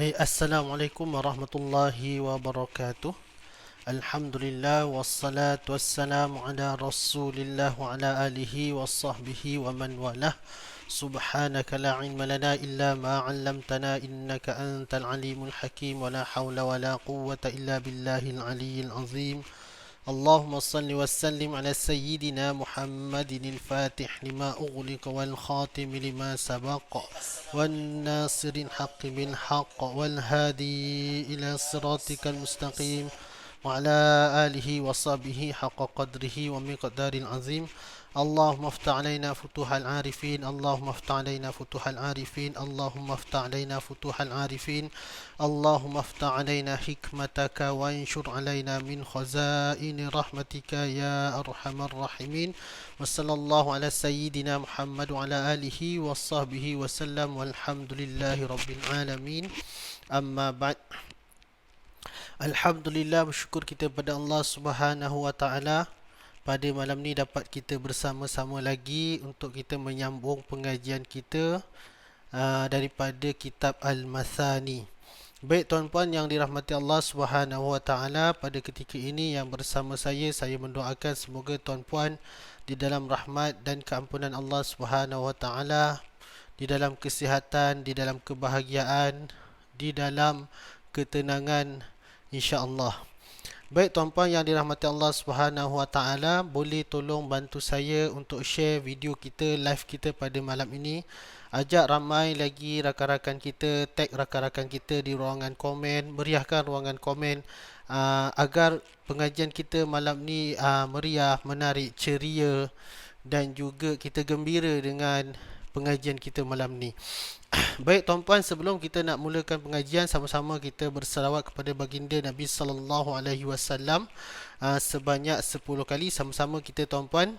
Assalamualaikum warahmatullahi wabarakatuh. Alhamdulillah wassalatu wassalamu ala Rasulillah wa ala alihi wasahbihi wa man walah. Subhanaka la ilma lana illa ma 'allamtana innaka antal alimul hakim wa la hawla wa la quwwata illa billahil aliyyil azim. اللهم صل وسلم على سيدنا محمد الفاتح لما أغلق والخاتم لما سبق والناصر الحق بالحق والهادي إلى صراطك المستقيم وعلى آله وصحبه حق قدره ومقدار العظيم. اللهم افتح علينا فتوح العارفين، اللهم افتح علينا فتوح العارفين، اللهم افتح علينا فتوح العارفين، اللهم افتح علينا حكمتك وانشر علينا من خزائن رحمتك يا أرحم الراحمين. وصلى الله على سيدنا محمد وعلى آله وصحبه وسلم والحمد لله رب العالمين. أما بعد, Alhamdulillah, bersyukur kita pada Allah Subhanahu wa taala. Pada malam ni dapat kita bersama-sama lagi untuk kita menyambung pengajian kita daripada kitab Al-Mathani. Baik tuan-puan yang dirahmati Allah Subhanahu wa taala, pada ketika ini yang bersama saya mendoakan semoga tuan-puan di dalam rahmat dan keampunan Allah Subhanahu wa taala, di dalam kesihatan, di dalam kebahagiaan, di dalam ketenangan, insya-Allah. Baik tuan-puan yang dirahmati Allah Subhanahu wa taala, boleh tolong bantu saya untuk share video kita, live kita pada malam ini. Ajak ramai lagi rakan-rakan kita, tag rakan-rakan kita di ruangan komen, meriahkan ruangan komen agar pengajian kita malam ni meriah, menarik, ceria dan juga kita gembira dengan pengajian kita malam ni. Baik tuan-puan, sebelum kita nak mulakan pengajian, sama-sama kita berselawat kepada baginda Nabi sallallahu alaihi wasallam sebanyak 10 kali. Sama-sama kita tuan-puan.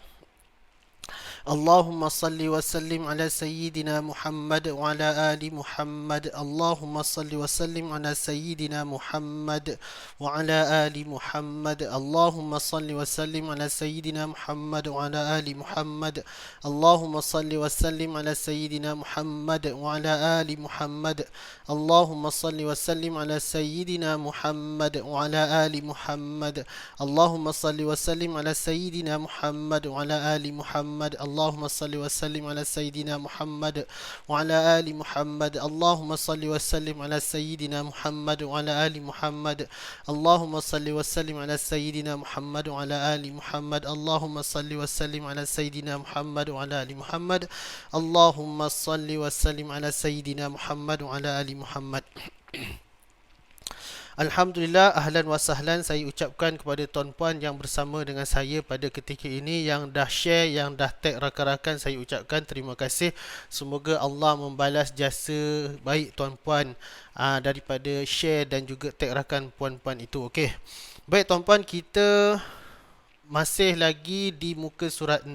Allahumma salli wa sallim ala sayyidina Muhammad wa ala ali Muhammad. Allahumma salli wa sallim ala sayyidina Muhammad wa ala ali Muhammad. Allahumma salli wa sallim ala sayyidina Muhammad wa ala ali Muhammad. Allahumma salli wa sallim ala sayyidina Muhammad wa ala ali Muhammad. Allahumma salli wa sallim ala sayyidina Muhammad wa ala ali Muhammad. Allahumma salli wa sallim ala sayyidina Muhammad wa ala ali Muhammad. Allahumma salli wa sallim ala sayyidina Muhammad wa ala ali Muhammad. Allahumma salli wa sallim ala sayyidina Muhammad wa ala ali Muhammad. Allahumma salli wa sallim ala sayyidina Muhammad wa ala ali Muhammad. Allahumma salli wa sallim ala sayyidina Muhammad wa ala ali Muhammad. Allahumma salli wa sallim ala sayyidina Muhammad wa ala ali Muhammad. Alhamdulillah, ahlan wa sahlan saya ucapkan kepada tuan-puan yang bersama dengan saya pada ketika ini, yang dah share, yang dah tag rakan-rakan, saya ucapkan terima kasih. Semoga Allah membalas jasa baik tuan-puan daripada share dan juga tag rakan puan-puan itu. Okey. Baik tuan-puan, kita masih lagi di muka surat 6.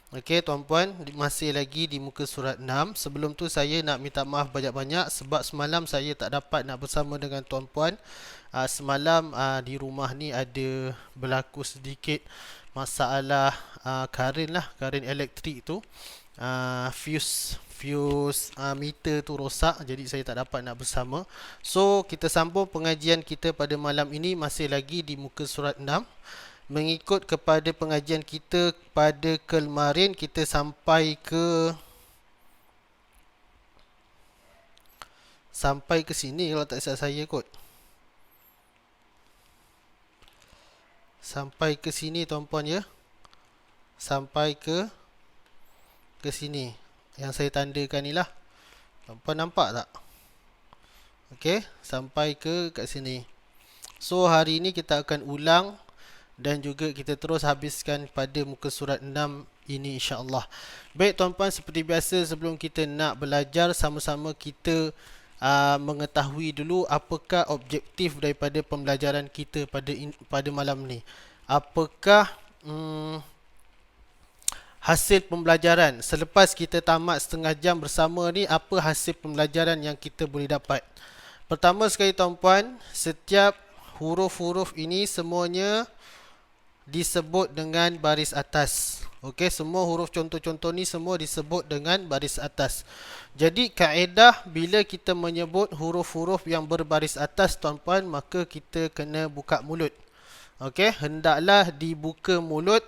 Okey tuan-puan, masih lagi di muka surat 6. Sebelum tu saya nak minta maaf banyak-banyak sebab semalam saya tak dapat nak bersama dengan tuan-puan. Semalam di rumah ni ada berlaku sedikit masalah karen elektrik tu. Fuse meter tu rosak, jadi saya tak dapat nak bersama. So kita sambung pengajian kita pada malam ini masih lagi di muka surat 6. Mengikut kepada pengajian kita pada kemarin, kita sampai ke sini kalau tak silap saya kot. Sampai ke sini tuan-puan ya. Sampai ke sini. Yang saya tandakan ni lah. Tuan-puan nampak tak? Okey, sampai ke kat sini. So hari ini kita akan ulang dan juga kita terus habiskan pada muka surat 6 ini insya-Allah. Baik tuan-puan, seperti biasa sebelum kita nak belajar, sama-sama kita mengetahui dulu apakah objektif daripada pembelajaran kita pada malam ni. Apakah hasil pembelajaran selepas kita tamat setengah jam bersama ni? Apa hasil pembelajaran yang kita boleh dapat? Pertama sekali tuan-puan, setiap huruf-huruf ini semuanya disebut dengan baris atas. Okey, semua huruf contoh-contoh ni semua disebut dengan baris atas. Jadi kaedah bila kita menyebut huruf-huruf yang berbaris atas tuan-puan, maka kita kena buka mulut. Okey, hendaklah dibuka mulut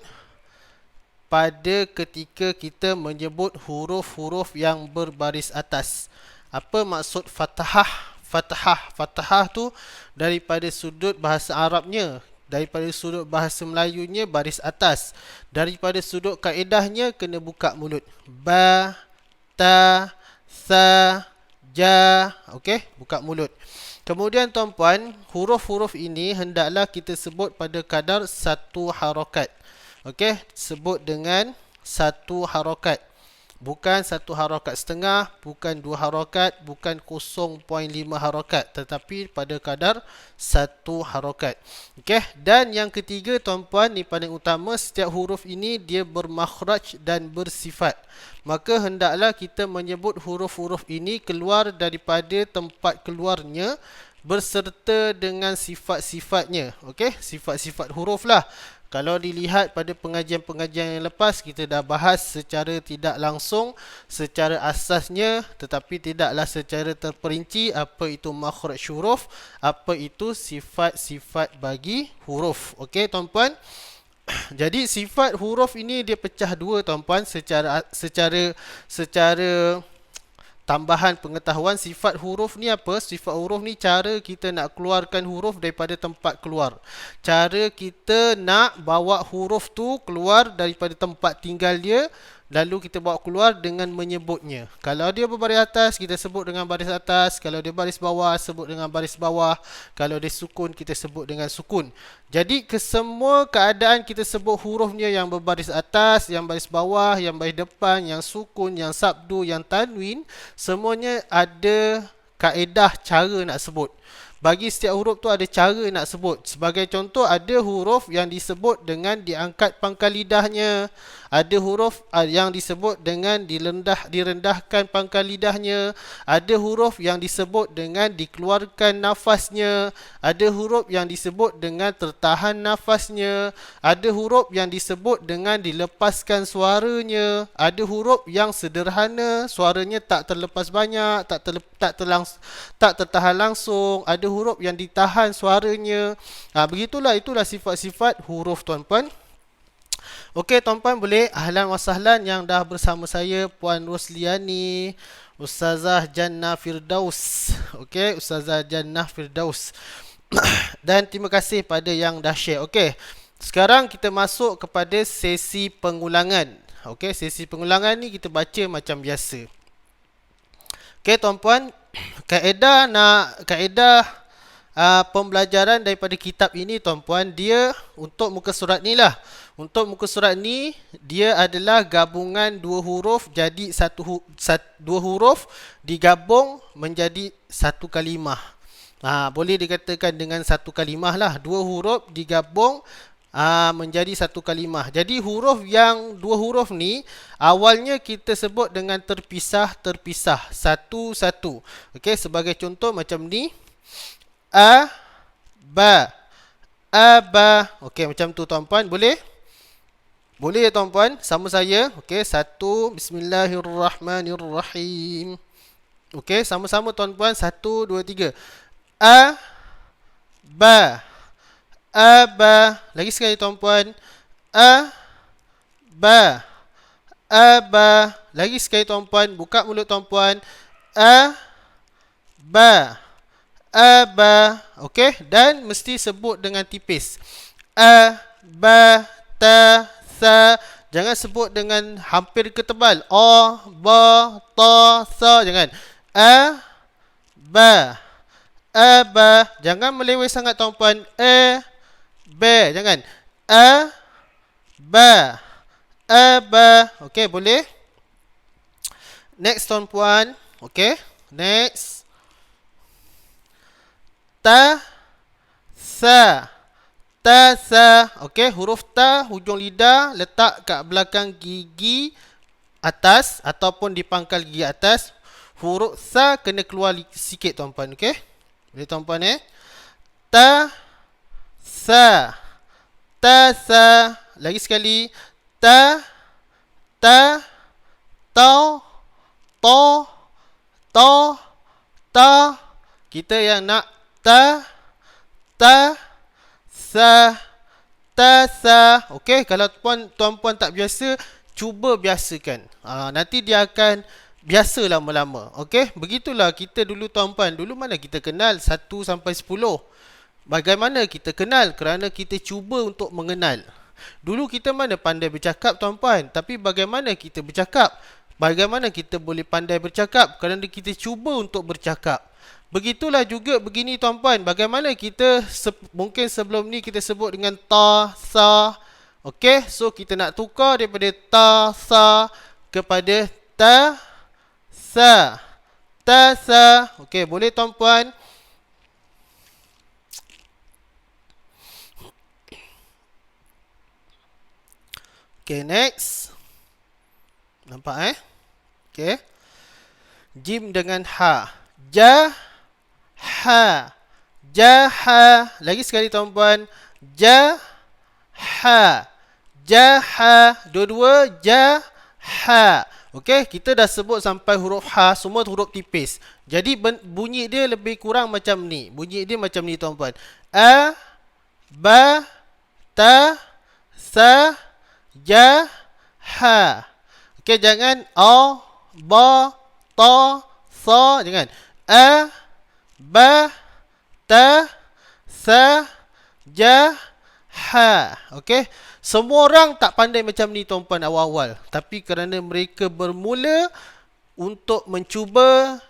pada ketika kita menyebut huruf-huruf yang berbaris atas. Apa maksud fathah? Fathah tu daripada sudut bahasa Arabnya, daripada sudut bahasa Melayunya baris atas. Daripada sudut kaedahnya kena buka mulut. Ba, ta, sa, ja. Okey, buka mulut. Kemudian tuan-puan, huruf-huruf ini hendaklah kita sebut pada kadar satu harakat. Okey, sebut dengan satu harakat. Bukan satu harakat setengah, bukan dua harakat, bukan 0.5 harakat, tetapi pada kadar satu harakat. Okey, dan yang ketiga tuan-puan, ni paling utama, setiap huruf ini dia bermakhraj dan bersifat. Maka hendaklah kita menyebut huruf-huruf ini keluar daripada tempat keluarnya berserta dengan sifat-sifatnya. Okey, sifat-sifat huruf lah. Kalau dilihat pada pengajian-pengajian yang lepas, kita dah bahas secara tidak langsung, secara asasnya, tetapi tidaklah secara terperinci apa itu makhraj huruf, apa itu sifat-sifat bagi huruf. Okey tuan-puan. Jadi sifat huruf ini dia pecah dua tuan-puan, secara tambahan pengetahuan. Sifat huruf ni apa? Sifat huruf ni cara kita nak keluarkan huruf daripada tempat keluar. Cara kita nak bawa huruf tu keluar daripada tempat tinggal dia, lalu kita bawa keluar dengan menyebutnya. Kalau dia berbaris atas, kita sebut dengan baris atas. Kalau dia baris bawah, sebut dengan baris bawah. Kalau dia sukun, kita sebut dengan sukun. Jadi kesemua keadaan kita sebut hurufnya, yang berbaris atas, yang baris bawah, yang baris depan, yang sukun, yang sabdu, yang tanwin, semuanya ada kaedah cara nak sebut. Bagi setiap huruf tu ada cara nak sebut. Sebagai contoh, ada huruf yang disebut dengan diangkat pangkal lidahnya. Ada huruf yang disebut dengan direndahkan pangkal lidahnya. Ada huruf yang disebut dengan dikeluarkan nafasnya. Ada huruf yang disebut dengan tertahan nafasnya. Ada huruf yang disebut dengan dilepaskan suaranya. Ada huruf yang sederhana, suaranya tak terlepas banyak, tak tertahan langsung. Ada huruf yang ditahan suaranya. Begitulah, itulah sifat-sifat huruf tuan-puan. Okey tuan-puan, boleh ahlan wa sahlan yang dah bersama saya, Puan Rosliani, Ustazah Jannah Firdaus. Okey, Ustazah Jannah Firdaus. Dan terima kasih pada yang dah share. Okey, sekarang kita masuk kepada sesi pengulangan. Okey, sesi pengulangan ni kita baca macam biasa. Okey tuan-puan, kaedah pembelajaran daripada kitab ini tuan-puan, dia untuk muka surat ni lah. Untuk muka surat ni, dia adalah gabungan dua huruf, jadi dua huruf digabung menjadi satu kalimah. Boleh dikatakan dengan satu kalimah lah. Dua huruf digabung menjadi satu kalimah. Jadi dua huruf ni awalnya kita sebut dengan terpisah, satu-satu. Okey, sebagai contoh macam ni. Ba. Okey, macam tu tuan-puan, boleh? Boleh ya tuan-puan? Sama saya. Okey, satu. Bismillahirrahmanirrahim. Okey, sama-sama tuan-puan. Satu, dua, tiga. Ba. Lagi sekali tuan-puan. Ba. Lagi sekali tuan-puan. Buka mulut tuan-puan. Ba. Okey, dan mesti sebut dengan tipis. Ba, ta, sa. Jangan sebut dengan hampir ke tebal. Ba, ta, sa. Jangan. Ba. Jangan meleweh sangat tuan-puan. Ba. Jangan. Ba. Okey, boleh? Next tuan-puan. Okey, next. Ta, sa. Okey, huruf ta, hujung lidah letak kat belakang gigi atas ataupun di pangkal gigi atas. Huruf sa kena keluar sikit tuan-puan. Okey, boleh tuan-puan Ta, sa. Lagi sekali. Ta, ta, ta, to, to, ta. Kita yang nak ta, ta, sa, ta, sa. Okey, kalau tuan-puan tak biasa, cuba biasakan. Nanti dia akan biasa lama-lama. Okey, begitulah kita dulu tuan-puan. Dulu mana kita kenal 1 sampai 10. Bagaimana kita kenal? Kerana kita cuba untuk mengenal. Dulu kita mana pandai bercakap tuan-puan, tapi bagaimana kita bercakap? Bagaimana kita boleh pandai bercakap? Kerana kita cuba untuk bercakap. Begitulah juga begini tuan-puan. Bagaimana kita mungkin sebelum ni kita sebut dengan ta, sa. Okey, so kita nak tukar daripada ta, sa kepada ta, sa. Ta, sa. Okey, boleh tuan-puan? Okey, next. Nampak Okey. Jim dengan ha. Ja, ha. Jaha. Lagi sekali tuan-puan. Ja, ha. Jaha. Dua-dua. Ja, ha. Okey, kita dah sebut sampai huruf ha, semua huruf tipis. Jadi bunyi dia lebih kurang macam ni. Bunyi dia macam ni tuan-puan. A, ba, ta, sa, ja, ha. Okey, jangan a, ba, ta, sa, jangan. A, ba, ta, sa, ja, ha. Okey. Semua orang tak pandai macam ni tuan-puan awal-awal. Tapi kerana mereka bermula untuk mencuba,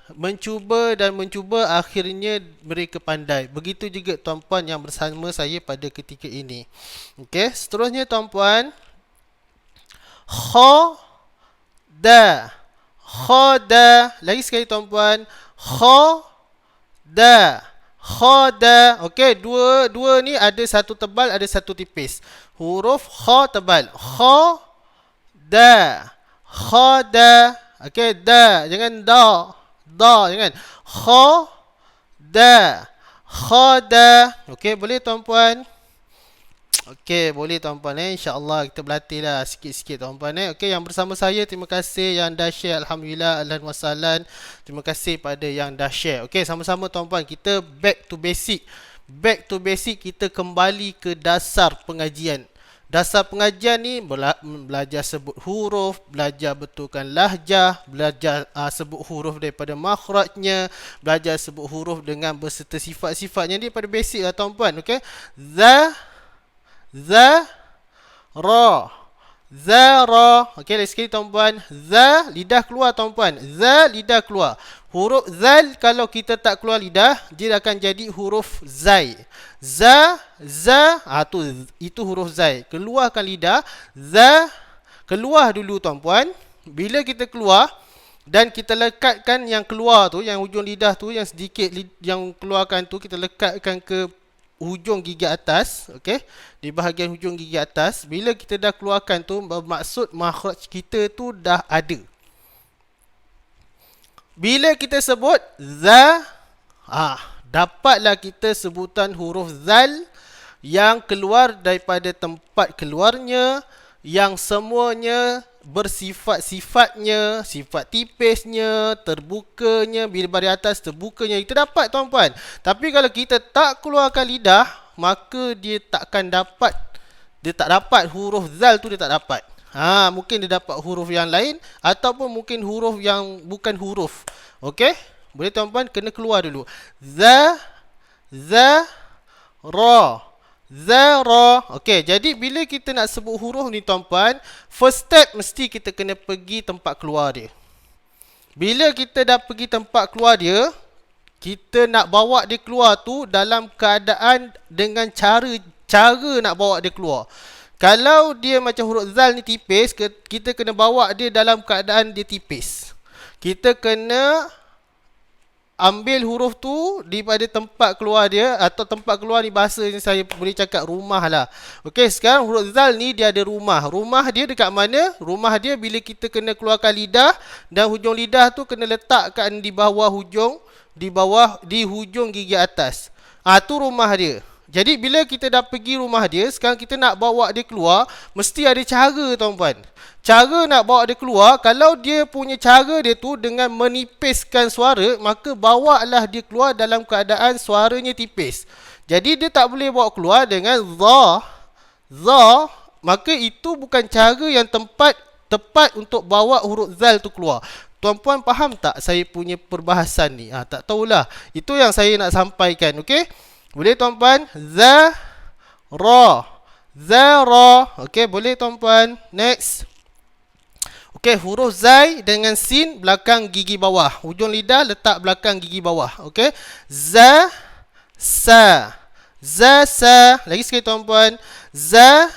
akhirnya mereka pandai. Begitu juga tuan-puan yang bersama saya pada ketika ini. Okey, seterusnya tuan-puan. Kha, da. Kha, da. Lagi sekali tuan-puan. Kha, da. Kha, da. Okey, dua ni ada satu tebal, ada satu tipis. Huruf kha tebal. Kha, da. Kha, da. Okey, da. Jangan da. Da, jangan. Kha, da. Kha, da. Okey, boleh tuan-puan? Okey, boleh tuan-puan InsyaAllah kita berlatihlah sikit-sikit tuan-puan Okey, yang bersama saya, terima kasih yang dah share. Alhamdulillah, ahlan wa sahlan. Terima kasih pada yang dah share. Okey, sama-sama tuan-puan, kita back to basic. Back to basic, kita kembali ke dasar pengajian. Dasar pengajian ni belajar sebut huruf, belajar betulkan lahjah, belajar sebut huruf daripada makhrajnya, belajar sebut huruf dengan berserta sifat-sifatnya. Ni pada basic lah tuan-puan. Okey, za, ra. Za, ra. Okey, lagi sekali tuan-puan. Za, lidah keluar tuan-puan. Za, lidah keluar. Huruf zal, kalau kita tak keluar lidah, dia akan jadi huruf zai. Za, itu huruf zai. Keluarkan lidah. Za, keluar dulu tuan-puan. Bila kita keluar, dan kita lekatkan yang keluar tu, yang hujung lidah tu, yang sedikit yang keluarkan tu, kita lekatkan ke hujung gigi atas, okey, di bahagian hujung gigi atas. Bila kita dah keluarkan tu, bermaksud makhraj kita tu dah ada. Bila kita sebut za, dapatlah kita sebutan huruf zal yang keluar daripada tempat keluarnya, yang semuanya bersifat-sifatnya, sifat tipisnya, terbukanya, bila dari atas terbukanya, itu dapat tuan-puan. Tapi kalau kita tak keluarkan lidah, maka dia tak dapat huruf zal tu, dia tak dapat. Mungkin dia dapat huruf yang lain, ataupun mungkin huruf yang bukan huruf. Okey, boleh tuan-puan, kena keluar dulu. Za, ra. Za, ra. Okey, jadi bila kita nak sebut huruf ni tuan-puan, first step mesti kita kena pergi tempat keluar dia. Bila kita dah pergi tempat keluar dia, kita nak bawa dia keluar tu dalam keadaan dengan cara nak bawa dia keluar. Kalau dia macam huruf zal ni tipis, kita kena bawa dia dalam keadaan dia tipis. Kita kena ambil huruf tu daripada tempat keluar dia, atau tempat keluar ni bahasa ni saya boleh cakap rumah lah. Okey, sekarang huruf zal ni dia ada rumah. Rumah dia dekat mana? Rumah dia bila kita kena keluarkan lidah, dan hujung lidah tu kena letakkan di bawah hujung, di hujung gigi atas. Tu rumah dia. Jadi bila kita dah pergi rumah dia, sekarang kita nak bawa dia keluar, mesti ada cara tuan-puan. Cara nak bawa dia keluar, kalau dia punya cara dia tu dengan menipiskan suara, maka bawalah dia keluar dalam keadaan suaranya tipis. Jadi dia tak boleh bawa keluar dengan za, maka itu bukan cara yang tepat untuk bawa huruf zal tu keluar. Tuan-puan faham tak saya punya perbahasan ni? Tak tahulah. Itu yang saya nak sampaikan, okey? Boleh tuan-puan? Za-ra. Okey, boleh tuan-puan? Next. Okey, huruf zai dengan sin belakang gigi bawah. Hujung lidah letak belakang gigi bawah. Okey. Za, sa. Za, sa. Lagi sekali tuan-puan. Za,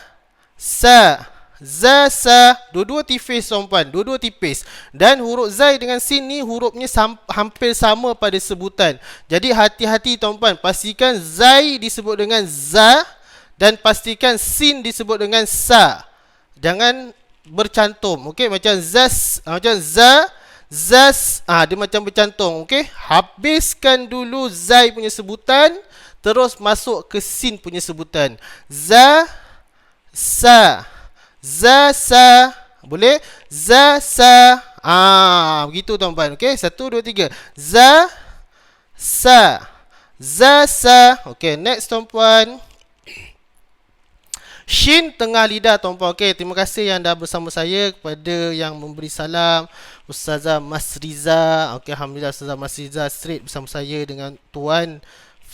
sa. Za, sa. Dua-dua tipis tuan-puan. Dua-dua tipis. Dan huruf zai dengan sin ni hurufnya hampir sama pada sebutan. Jadi hati-hati tuan-puan. Pastikan zai disebut dengan za. Dan pastikan sin disebut dengan sa. Jangan bercantum. Okey, macam zas. Macam za. Zas. Dia macam bercantum. Okey. Habiskan dulu zai punya sebutan. Terus masuk ke sin punya sebutan. Za, sa. Za, sa. Boleh? Za, sa. Begitu tuan-tuan. Okey, 1, 2, 3. Za, sa. Za, sa. Okey, next tuan-tuan. Shin tengah lidah tuan-tuan. Okey, terima kasih yang dah bersama saya. Kepada yang memberi salam, Ustazah Masriza. Okey, alhamdulillah Ustazah Masriza straight bersama saya dengan Tuan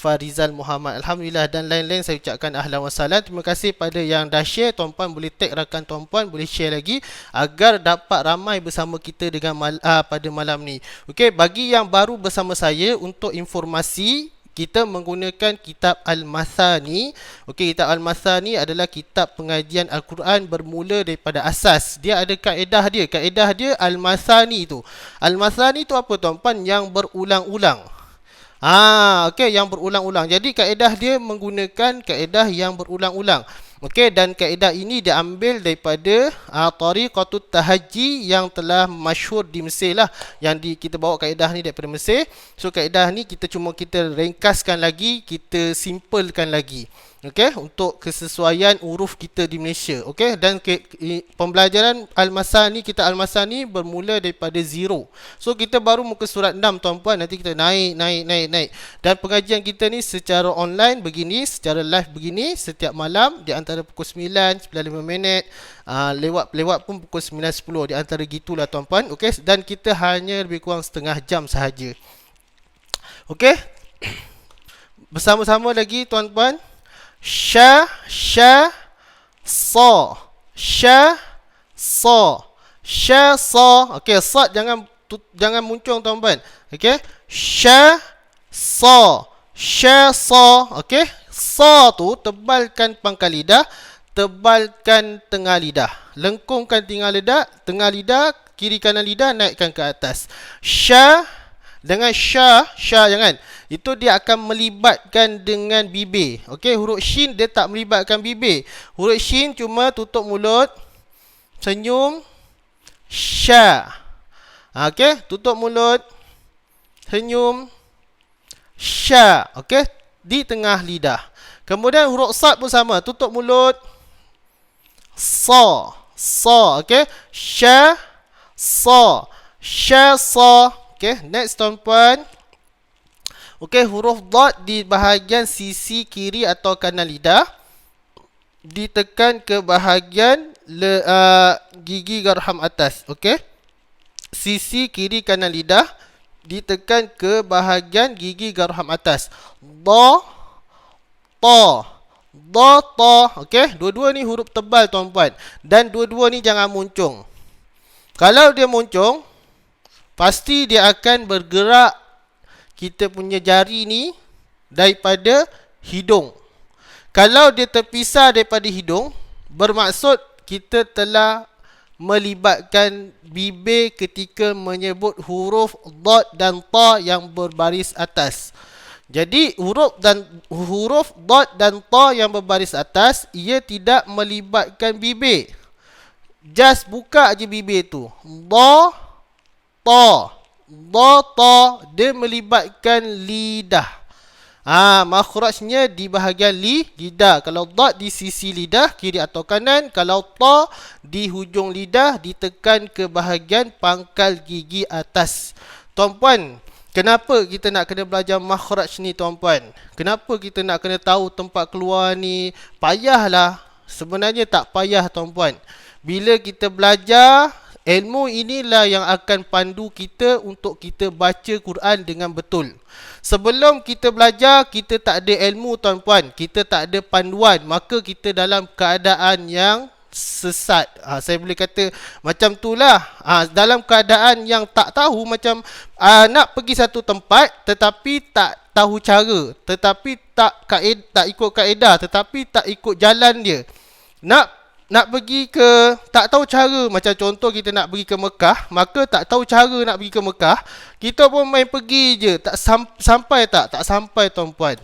Farizal Muhammad. Alhamdulillah, dan lain-lain saya ucapkan ahlan wa sahlan. Terima kasih pada yang dah share. Tuan-puan boleh tag rakan tuan-puan, boleh share lagi agar dapat ramai bersama kita dengan pada malam ni. Okey, bagi yang baru bersama saya, untuk informasi, kita menggunakan kitab Al-Mathani. Okey, kitab Al-Mathani adalah kitab pengajian Al-Quran bermula daripada asas. Dia ada kaedah dia. Kaedah dia Al-Mathani tu. Al-Mathani tu apa tuan-puan? Yang berulang-ulang. Okey, yang berulang-ulang. Jadi kaedah dia menggunakan kaedah yang berulang-ulang. Okey, dan kaedah ini diambil daripada tariqatut tahajji yang telah masyhur di Mesir lah. Yang kita bawa kaedah ni daripada Mesir. So kaedah ni kita ringkaskan lagi, kita simpelkan lagi. Okey, untuk kesesuaian huruf kita di Malaysia. Okey, dan pembelajaran Al-Masani, kita Al-Masani bermula daripada 0. So kita baru muka surat 6 tuan-puan, nanti kita naik. Dan pengajian kita ni secara online begini, secara live begini setiap malam di antara pukul 9, 9.5 minit, lewat pun pukul 9.10, di antara gitulah tuan-puan. Okey, dan kita hanya lebih kurang setengah jam sahaja. Okey. Bersama-sama lagi tuan-puan. Sha, sa. Sha, sa. Okey, sad jangan muncung tuan-tuan. Okey. Sha, sa. Okey. Sa tu tebalkan pangkal lidah, tebalkan tengah lidah. Lengkungkan tengah lidah, kiri kanan lidah naikkan ke atas. Sha dengan sha jangan. Itu dia akan melibatkan dengan bibir. Okey, huruf shin dia tak melibatkan bibir. Huruf shin cuma tutup mulut, senyum, sha. Okey, tutup mulut, senyum, sha. Okey, di tengah lidah. Kemudian huruf sad pun sama, tutup mulut, sa. Okey, sha, sa. Okey, next tuan-puan. Okey, huruf dot di bahagian sisi kiri atau kanan lidah, ditekan ke bahagian gigi garham atas. Okey, sisi kiri kanan lidah ditekan ke bahagian gigi garham atas. Da, ta. Okey, dua-dua ni huruf tebal tuan-puan, dan dua-dua ni jangan muncung. Kalau dia muncung, pasti dia akan bergerak kita punya jari ni daripada hidung. Kalau dia terpisah daripada hidung, bermaksud kita telah melibatkan bibir ketika menyebut huruf dot dan ta yang berbaris atas. Jadi huruf dot dan ta yang berbaris atas, ia tidak melibatkan bibir. Just buka aja bibir tu. Da, ta. Dia melibatkan lidah. Makhrajnya di bahagian lidah. Kalau dad di sisi lidah kiri atau kanan, kalau ta di hujung lidah ditekan ke bahagian pangkal gigi atas. Tuan-puan, kenapa kita nak kena belajar makhraj ni tuan-puan? Kenapa kita nak kena tahu tempat keluar ni? Payahlah. Sebenarnya tak payah tuan-puan. Bila kita belajar, ilmu inilah yang akan pandu kita untuk kita baca Quran dengan betul. Sebelum kita belajar, kita tak ada ilmu tuan-puan, kita tak ada panduan, maka kita dalam keadaan yang sesat. Saya boleh kata macam itulah. Dalam keadaan yang tak tahu, macam nak pergi satu tempat tetapi tak tahu cara, tetapi tak ikut kaedah, tetapi tak ikut jalan dia. Nak pergi ke, tak tahu cara. Macam contoh kita nak pergi ke Mekah, maka tak tahu cara nak pergi ke Mekah, kita pun main pergi je. Tak sampai tak sampai tuan-puan.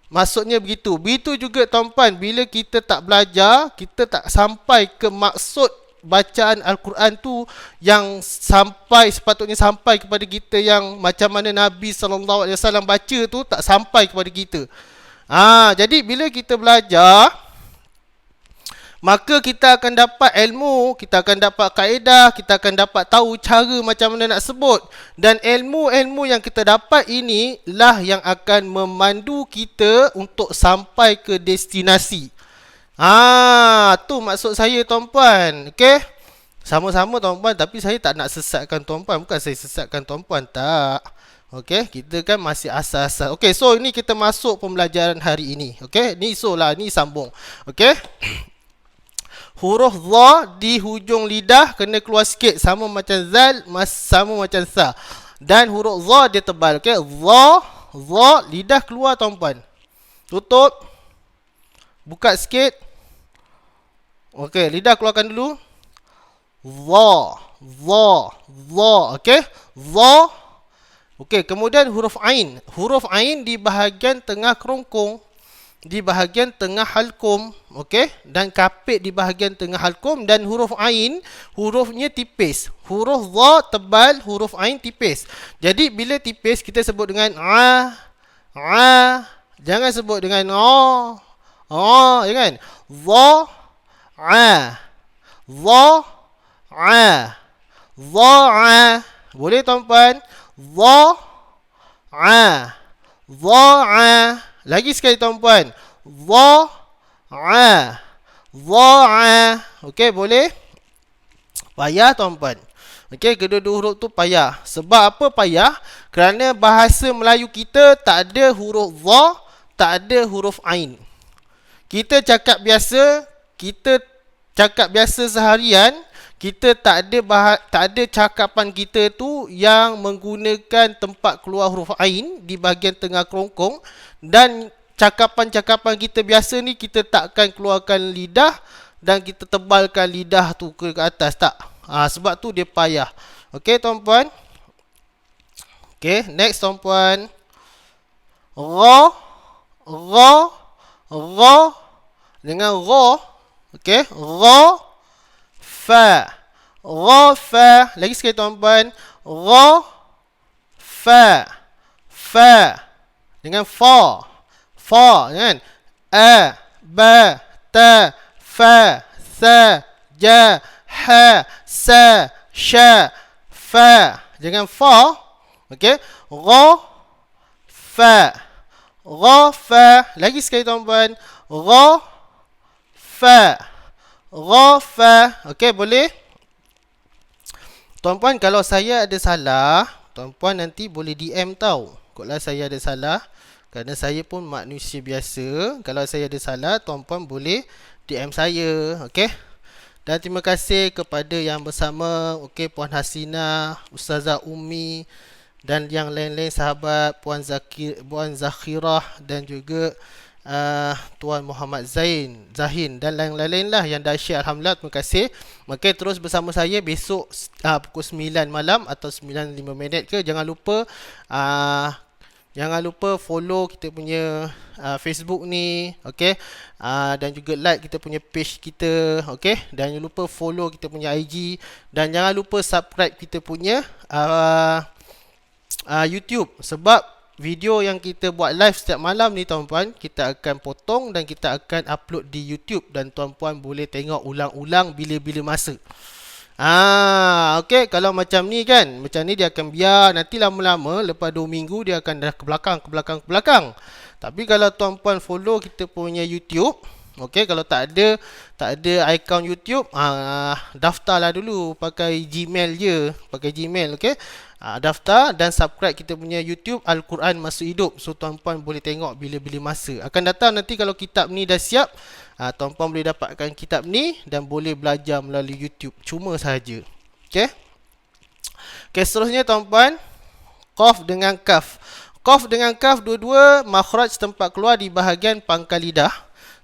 Maksudnya begitu. Begitu juga tuan-puan, bila kita tak belajar, kita tak sampai ke maksud bacaan Al-Quran tu yang sepatutnya sampai kepada kita, yang macam mana Nabi SAW baca tu tak sampai kepada kita. Jadi bila kita belajar, maka kita akan dapat ilmu, kita akan dapat kaedah, kita akan dapat tahu cara macam mana nak sebut. Dan ilmu-ilmu yang kita dapat ini lah yang akan memandu kita untuk sampai ke destinasi. Tu maksud saya tuan-puan. Okey? Sama-sama tuan-puan, tapi saya tak nak sesatkan tuan-puan. Bukan saya sesatkan tuan-puan, tak. Okey, kita kan masih asas-asas. Okey, so ini kita masuk pembelajaran hari ini. Okey, ni so lah, ni sambung. Okey? Huruf dha di hujung lidah kena keluar sikit, sama macam zal, sama macam sa. Dan huruf dha dia tebal. Okey, dha lidah keluar tuan-puan. Tutup. Buka sikit. Okey, lidah keluarkan dulu. Dha. Okey, dha. Okey, kemudian huruf ain. Huruf ain di bahagian tengah kerongkong, di bahagian tengah halkum, okey, dan kapit di bahagian tengah halkum. Dan huruf ain, hurufnya tipis. Huruf dha tebal, huruf ain tipis. Jadi bila tipis kita sebut dengan jangan sebut dengan jangan. Dha. Boleh tuan-puan? Dha. Lagi sekali tuan-puan. Dha. Okey, boleh? Payah tuan-puan. Okey, kedua-dua huruf tu payah. Sebab apa payah? Kerana bahasa Melayu kita tak ada huruf dha, tak ada huruf ain. Kita cakap biasa seharian, kita tak ada cakapan kita tu yang menggunakan tempat keluar huruf ain di bahagian tengah kerongkong. Dan cakapan-cakapan kita biasa ni, kita takkan keluarkan lidah dan kita tebalkan lidah tu ke atas, tak. Sebab tu dia payah. Okey tuan-puan. Okey, next tuan-puan. Ra dengan ra. Okey, ra fa. Lagi sekali tuan-puan. Ra fa dengan fa. Kan? A ba ta fa sa ja ha sa sha fa. Jangan fa. Okey, ra fa. Lagi sekali tuan-puan. Ra fa. Okey, boleh? Tuan-puan, kalau saya ada salah, tuan-puan nanti boleh DM tau. Kalau saya ada salah, kerana saya pun manusia biasa. Kalau saya ada salah, tuan-puan boleh DM saya. Okey? Dan terima kasih kepada yang bersama. Okey, Puan Hasina, Ustazah Umi dan yang lain-lain sahabat, Puan Zakhirah dan juga Tuan Muhammad Zahin dan lain-lain lah yang dah share. Alhamdulillah, terima kasih. Okey, terus bersama saya besok pukul 9 malam atau 9:05 ke. Jangan lupa follow kita punya Facebook ni, okey. Dan juga like kita punya page kita, okey. Dan jangan lupa follow kita punya IG dan jangan lupa subscribe kita punya YouTube, sebab video yang kita buat live setiap malam ni tuan-puan, kita akan potong dan kita akan upload di YouTube dan tuan-puan boleh tengok ulang-ulang bila-bila masa. Okey, kalau macam ni kan, macam ni dia akan biar nanti lama-lama lepas 2 minggu dia akan dah ke belakang. Tapi kalau tuan-puan follow kita punya YouTube, okey, kalau tak ada akaun YouTube, daftarlah dulu pakai Gmail je, okey. Daftar dan subscribe kita punya YouTube Al-Quran Masa Hidup, so tuan-puan boleh tengok bila-bila masa. Akan datang nanti kalau kitab ni dah siap, tuan-puan boleh dapatkan kitab ni dan boleh belajar melalui YouTube cuma sahaja. Okey. Okey, seterusnya tuan-puan, qaf dengan kaf. Qaf dengan kaf dua-dua makhraj tempat keluar di bahagian pangkal lidah.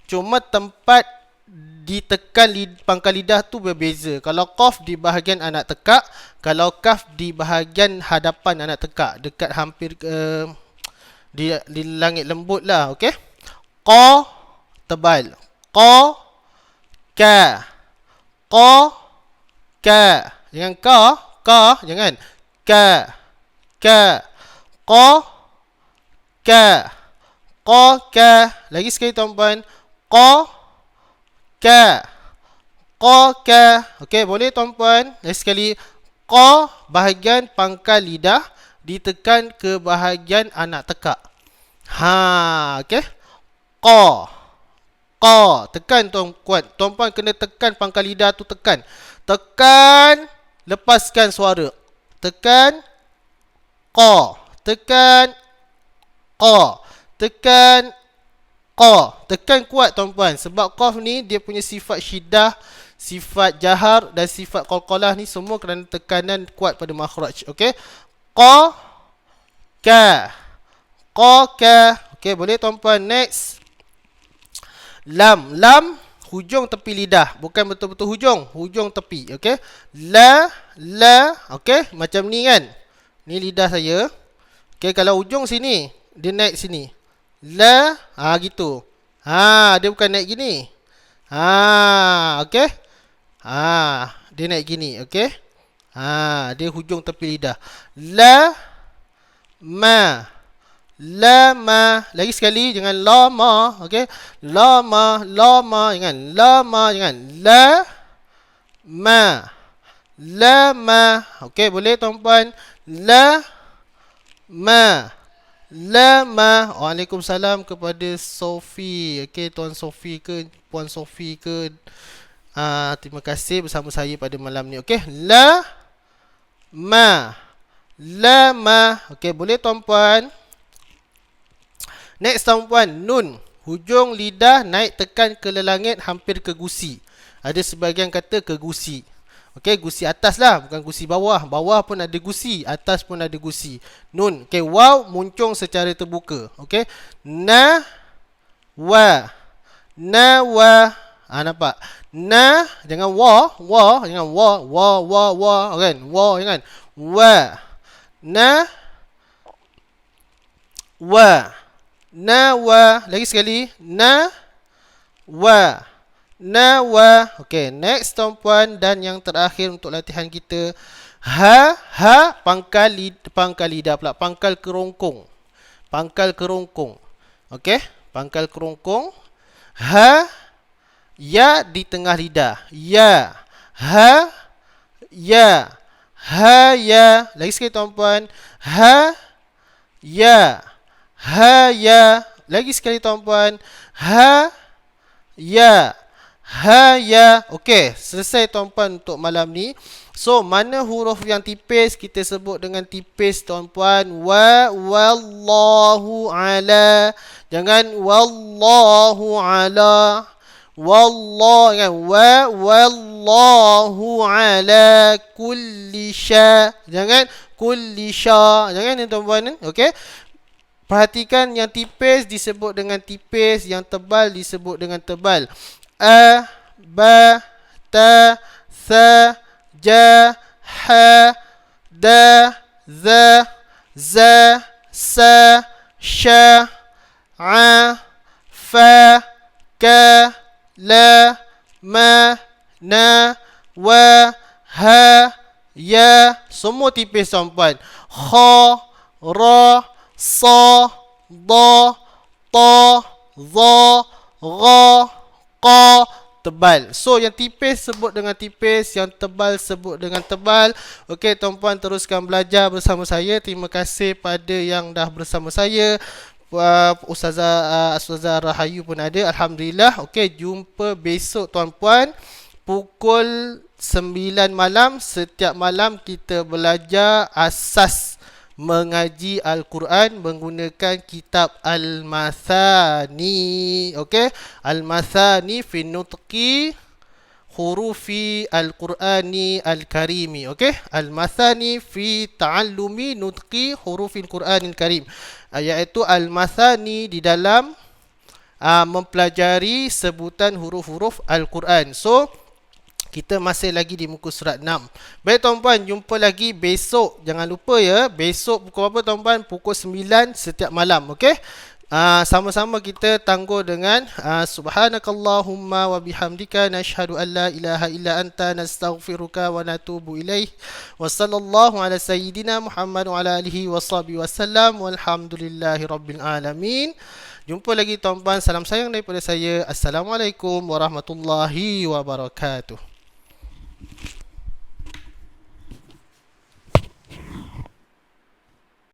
Cuma tempat ditekan pangkal lidah tu berbeza. Kalau qaf di bahagian anak tekak, kalau kaf di bahagian hadapan anak tekak, dekat hampir di langit lembut lah. Okey. Qa tebal. Qa ka. Qa ka. Jangan ka, jangan. Ka. Ka. Qa ka. Qa ka. Lagi sekali tuan-puan. Qa ka. Qa ka. Okey, boleh tuan-puan? Lagi sekali. Qa bahagian pangkal lidah ditekan ke bahagian anak tekak. Okey. Qa. Qa. Tekan tuan-puan. Tuan-puan kena tekan pangkal lidah tu, tekan. Tekan, lepaskan suara. Tekan. Qa. Tekan. Qa. Tekan. Qa. Tekan kuat tuan-puan. Sebab qaf ni dia punya sifat syiddah, sifat jahar dan sifat qalqalah ni semua kerana tekanan kuat pada makhraj. Okey. Qa ka. Qa ka. Okey, boleh tuan-puan. Next. Lam. Lam hujung tepi lidah, bukan betul-betul hujung tepi. Okey. La. Okey, macam ni kan. Ni lidah saya. Okey, kalau hujung sini, dia naik sini. La, gitu. Dia bukan naik gini. Okey. Dia naik gini, okey. Dia hujung tepi lidah. La ma. La ma. Lagi sekali, jangan la ma, okey. La ma, jangan. La ma, jangan. La ma. La ma. Okey, boleh tuan-puan. La ma. Lama. Waalaikumsalam kepada Sofi. Okey, Tuan Sofi ke Puan Sofi ke, terima kasih bersama saya pada malam ni. Okey, la ma. Lama. Okey, boleh tuan-puan. Next tuan-puan, nun. Hujung lidah naik tekan ke lelangit hampir ke gusi. Ada sebahagian kata ke gusi. Okey, gusi atas lah, bukan gusi bawah. Bawah pun ada gusi, atas pun ada gusi. Nun. Okey, waw muncung secara terbuka. Okey. Na wa. Na wa. Nampak? Na, jangan wa, jangan wa, kan? Wa, jangan. Wa. Na wa. Na wa. Lagi sekali. Na wa. Nawa. Okey, next tuan-puan dan yang terakhir untuk latihan kita. Ha pangkal lidah pula, pangkal kerongkong. Pangkal kerongkong. Okey, pangkal kerongkong. Ha, ya di tengah lidah. Ya. Ha, ya. Ha, ya. Lagi sekali tuan-puan. Ha, ya. Ha, ya. Lagi sekali tuan-puan. Ha, ya. Ha, ya. Okey, selesai tuan-puan untuk malam ni. So, mana huruf yang tipis kita sebut dengan tipis tuan-puan? Wa, wallahu ala. Jangan wallahu ala. Wallah, kan? Wa, wallahu ala kulli sya. Jangan kulli sya. Jangan ni tuan-puan. Okey. Perhatikan yang tipis disebut dengan tipis, yang tebal disebut dengan tebal. A, ba, ta, sa, ja, ha, da, za, za, sa, sha, a, fa, ka, la, ma, na, wa, ha, ya. Semua tipis tuan-puan. Kha, ra, sa, da, ta, za, ra, qa. Tebal. So yang tipis sebut dengan tipis, yang tebal sebut dengan tebal. Okey, tuan-puan teruskan belajar bersama saya. Terima kasih pada yang dah bersama saya. Ustazah Rahayu pun ada. Alhamdulillah. Okey, jumpa besok tuan-puan pukul 9 malam. Setiap malam kita belajar asas mengaji Al-Quran menggunakan kitab Al-Mathani. Okey, Al-Mathani fi nutqi hurufi Al-Qurani Al-Karimi. Okey, Al-Mathani fi ta'allumi nutqi hurufi Al-Qurani Al-Karim. Iaitu Al-Mathani di dalam mempelajari sebutan huruf-huruf Al-Quran. So kita masih lagi di muka surat 6. Baik tuan-puan, jumpa lagi besok. Jangan lupa ya, besok pukul berapa tuan-puan? Pukul 9 setiap malam. Okey? Sama-sama kita tangguh dengan subhanakallahumma wa bihamdika nashhadu an la ilaha illa anta nastaghfiruka wa natubu ilaih. Wa sallallahu ala sayyidina Muhammad wa ala alihi wa sahbihi wasallam walhamdulillahi rabbil alamin. Jumpa lagi tuan-puan. Salam sayang daripada saya. Assalamualaikum warahmatullahi wabarakatuh.